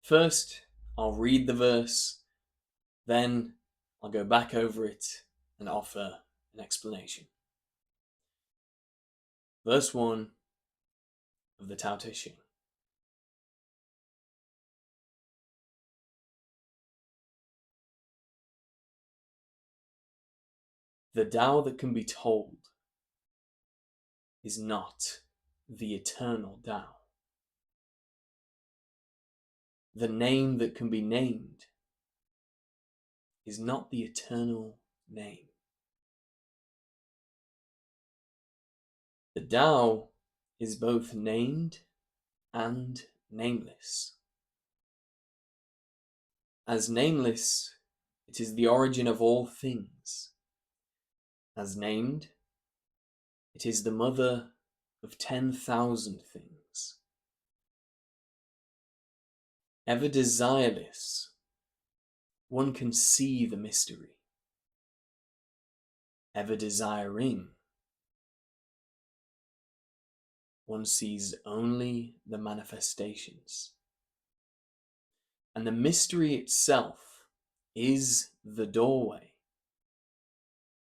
First, I'll read the verse, then I'll go back over it and offer an explanation. Verse 1 of the Tao Te Ching. The Tao that can be told is not the eternal Tao. The name that can be named is not the eternal name. The Tao is both named and nameless. As nameless, it is the origin of all things. As named, it is the mother of 10,000 things. Ever desireless, one can see the mystery. Ever desiring, one sees only the manifestations. And the mystery itself is the doorway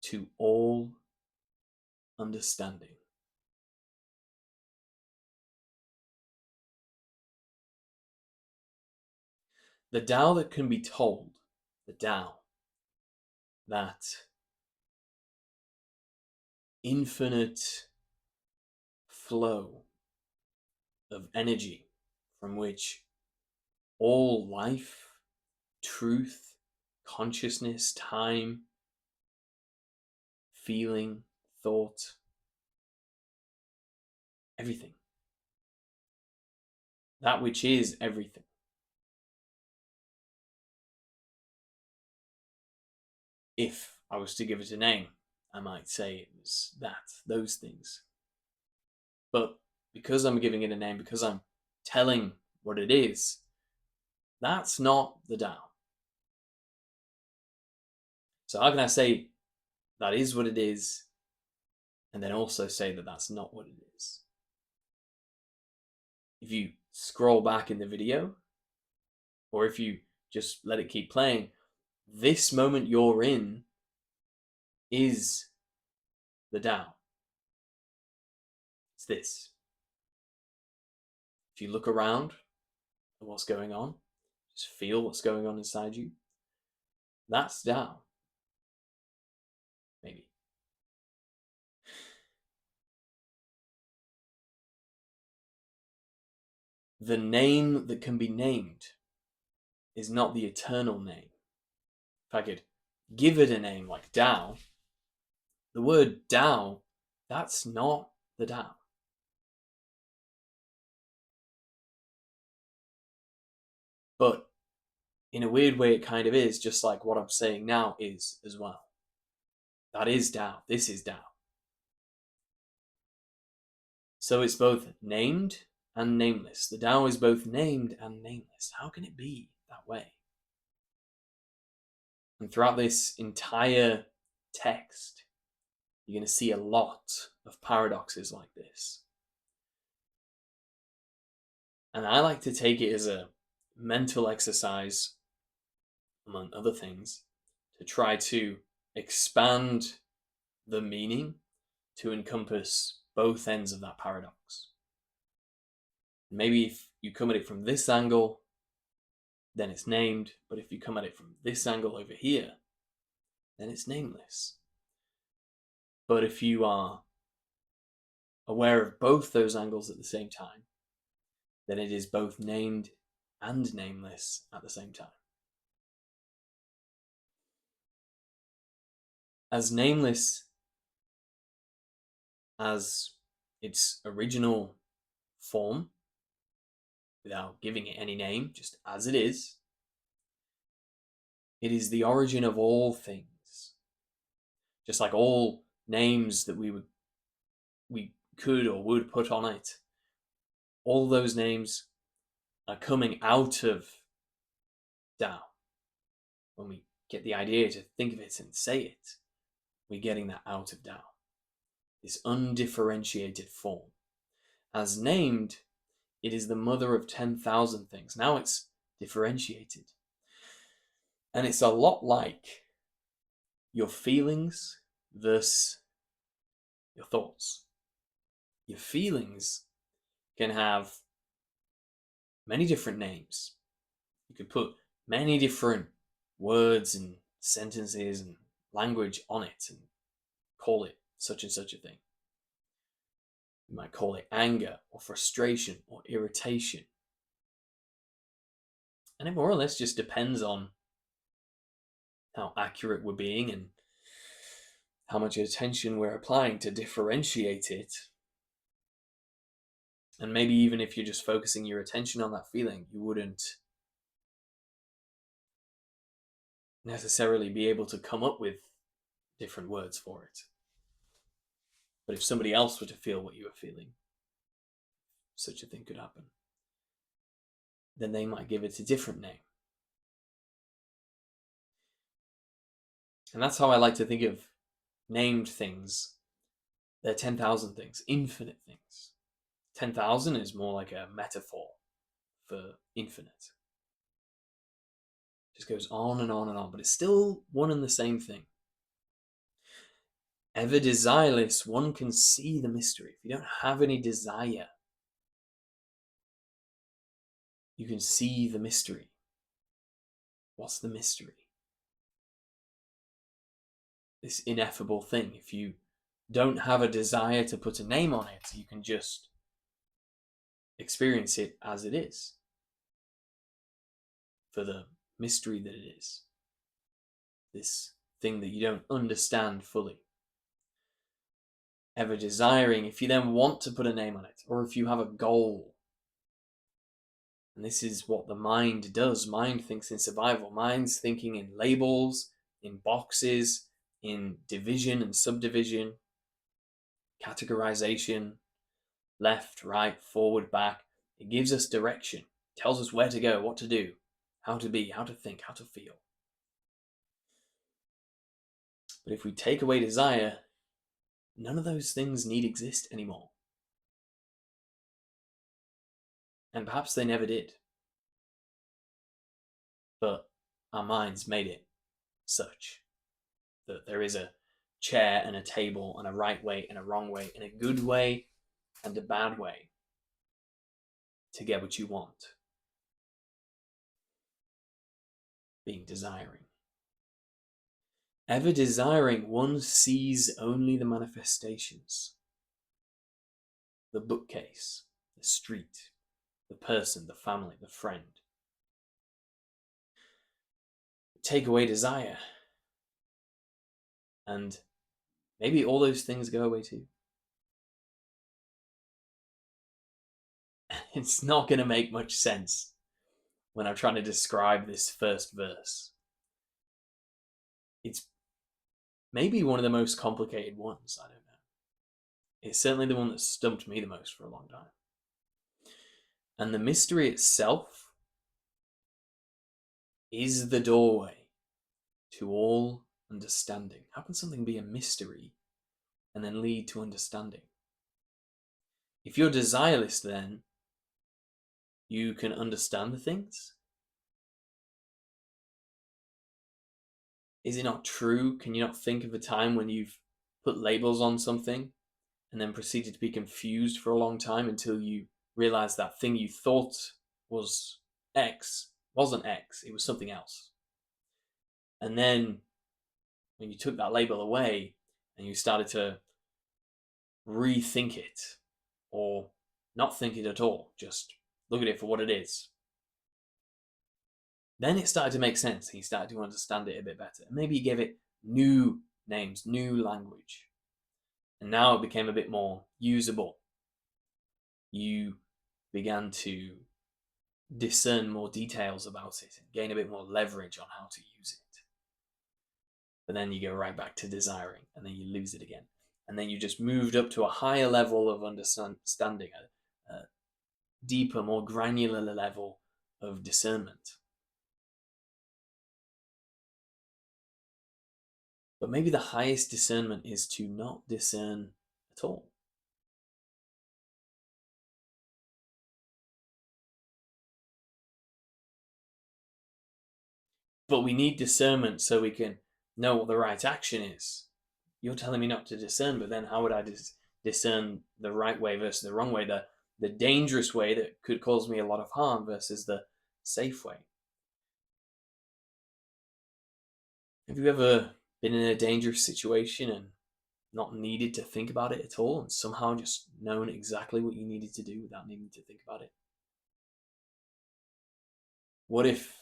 to all understanding. The Tao that can be told, the Tao, that infinite flow of energy from which all life, truth, consciousness, time, feeling, thought, everything. That which is everything. If I was to give it a name, I might say it was those things. But because I'm giving it a name, because I'm telling what it is, that's not the Tao. So how can I say that is what it is, and then also say that that's not what it is? If you scroll back in the video, or if you just let it keep playing, this moment you're in is the Tao. It's this. If you look around at what's going on, just feel what's going on inside you, that's Tao. Maybe. The name that can be named is not the eternal name. If I could give it a name like Tao, the word Tao, that's not the Tao. But in a weird way, it kind of is, just like what I'm saying now is as well. That is Tao. This is Tao. So it's both named and nameless. The Tao is both named and nameless. How can it be that way? And throughout this entire text, you're going to see a lot of paradoxes like this. And I like to take it as a mental exercise, among other things, to try to expand the meaning to encompass both ends of that paradox. Maybe if you come at it from this angle, then it's named, but if you come at it from this angle over here, then it's nameless. But if you are aware of both those angles at the same time, then it is both named and nameless at the same time. As nameless as its original form, without giving it any name, just as it is the origin of all things. Just like all names that we could or would put on it, all those names are coming out of Tao. When we get the idea to think of it and say it, we're getting that out of Tao. This undifferentiated form. As named, it is the mother of 10,000 things. Now it's differentiated. And it's a lot like your feelings versus your thoughts. Your feelings can have many different names. You could put many different words and sentences and language on it and call it such and such a thing. You might call it anger or frustration or irritation. And it more or less just depends on how accurate we're being and how much attention we're applying to differentiate it. And maybe even if you're just focusing your attention on that feeling, you wouldn't necessarily be able to come up with different words for it. But if somebody else were to feel what you were feeling, such a thing could happen, then they might give it a different name. And that's how I like to think of named things. They're 10,000 things, infinite things. 10,000 is more like a metaphor for infinite. It just goes on and on and on, but it's still one and the same thing. Ever desireless, one can see the mystery. If you don't have any desire, you can see the mystery. What's the mystery? This ineffable thing. If you don't have a desire to put a name on it, you can just experience it as it is, for the mystery that it is. This thing that you don't understand fully. Ever desiring, if you then want to put a name on it, or if you have a goal. And this is what the mind does. Mind thinks in survival. Mind's thinking in labels, in boxes, in division and subdivision, categorization, left, right, forward, back. It gives us direction. It tells us where to go, what to do, how to be, how to think, how to feel. But if we take away desire, none of those things need exist anymore. And perhaps they never did. But our minds made it such that there is a chair and a table and a right way and a wrong way and a good way and a bad way to get what you want. Being desiring. Ever desiring, one sees only the manifestations. The bookcase, the street, the person, the family, the friend. Take away desire, and maybe all those things go away too. It's not going to make much sense when I'm trying to describe this first verse. It's maybe one of the most complicated ones, I don't know. It's certainly the one that stumped me the most for a long time. And the mystery itself is the doorway to all understanding. How can something be a mystery and then lead to understanding? If you're desireless, then you can understand the things. Is it not true? Can you not think of a time when you've put labels on something and then proceeded to be confused for a long time until you realized that thing you thought was X wasn't X, it was something else? And then when you took that label away and you started to rethink it, or not think it at all, just look at it for what it is, then it started to make sense. You started to understand it a bit better. Maybe you gave it new names, new language. And now it became a bit more usable. You began to discern more details about it and gain a bit more leverage on how to use it. But then you go right back to desiring, and then you lose it again. And then you just moved up to a higher level of understanding, a deeper, more granular level of discernment. But maybe the highest discernment is to not discern at all. But we need discernment so we can know what the right action is. You're telling me not to discern, but then how would I discern the right way versus the wrong way, the dangerous way that could cause me a lot of harm versus the safe way? Have you ever been in a dangerous situation and not needed to think about it at all and somehow just known exactly what you needed to do without needing to think about it? What if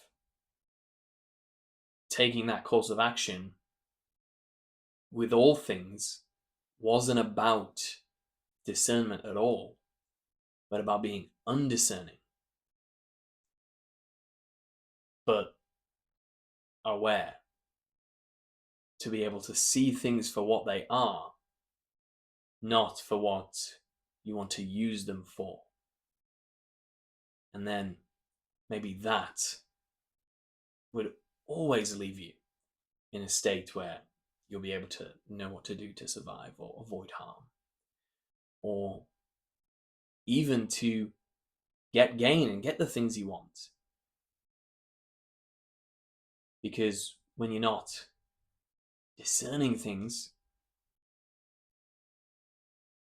taking that course of action with all things wasn't about discernment at all, but about being undiscerning, but aware, to be able to see things for what they are, not for what you want to use them for? And then maybe that would always leave you in a state where you'll be able to know what to do to survive or avoid harm, or even to get gain and get the things you want. Because when you're not discerning things,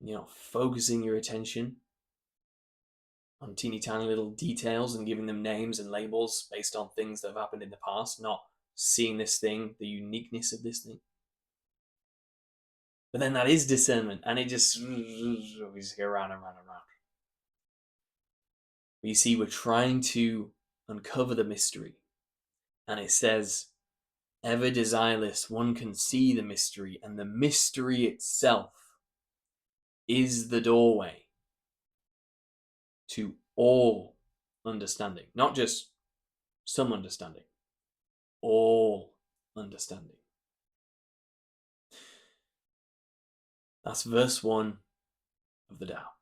you're not focusing your attention on teeny tiny little details and giving them names and labels based on things that have happened in the past, not seeing this thing, the uniqueness of this thing. But then that is discernment, and it just we just go around and round and round. You see, we're trying to uncover the mystery, and it says, ever desireless, one can see the mystery, and the mystery itself is the doorway to all understanding, not just some understanding, all understanding. That's verse 1 of the Tao.